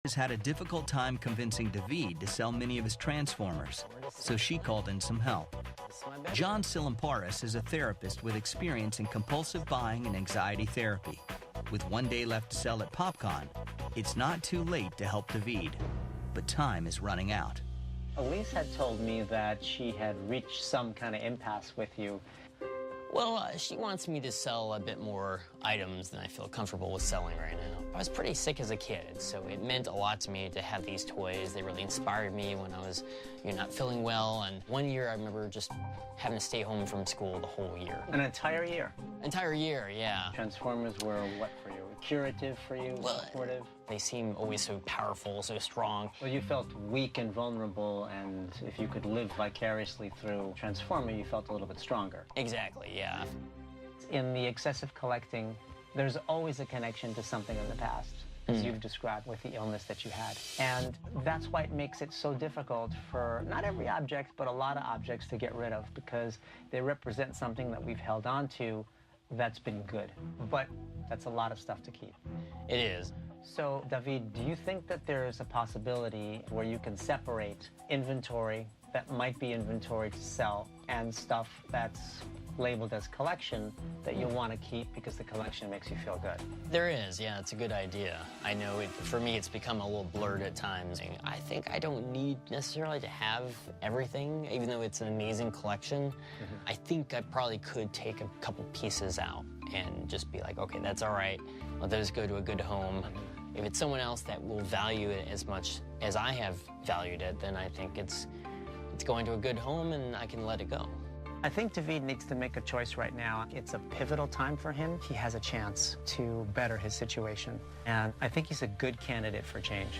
has had a difficult time convincing David to sell many of his Transformers, so she called in some help. John Tsilimparis is a therapist with experience in compulsive buying and anxiety therapy. With one day left to sell at PopCon, it's not too late to help David, but time is running out. Elise had told me that she had reached some kind of impasse with you. Well, she wants me to sell a bit more items than I feel comfortable with selling right now. I was pretty sick as a kid, so it meant a lot to me to have these toys. They really inspired me when I was not feeling well. And one year, I remember just having to stay home from school the whole year. An entire year? Entire year, yeah. Transformers were what for you? Curative for you? Well, supportive? They seem always so powerful, so strong. Well, you felt weak and vulnerable, and if you could live vicariously through Transformer, you felt a little bit stronger. Exactly, yeah. In the excessive collecting, there's always a connection to something in the past, as you've described with the illness that you had. And that's why it makes it so difficult for not every object, but a lot of objects to get rid of, because they represent something that we've held on to that's been good. But that's a lot of stuff to keep. It is. So, David, do you think that there's a possibility where you can separate inventory that might be inventory to sell and stuff that's labeled as collection that you want to keep because the collection makes you feel good? There is, yeah, it's a good idea. I know for me, it's become a little blurred at times. I think I don't need necessarily to have everything, even though it's an amazing collection. I think I probably could take a couple pieces out and just be like, okay, that's all right. Let those go to a good home. If it's someone else that will value it as much as I have valued it, then I think it's going to a good home and I can let it go. I think David needs to make a choice right now. It's a pivotal time for him. He has a chance to better his situation, and I think he's a good candidate for change.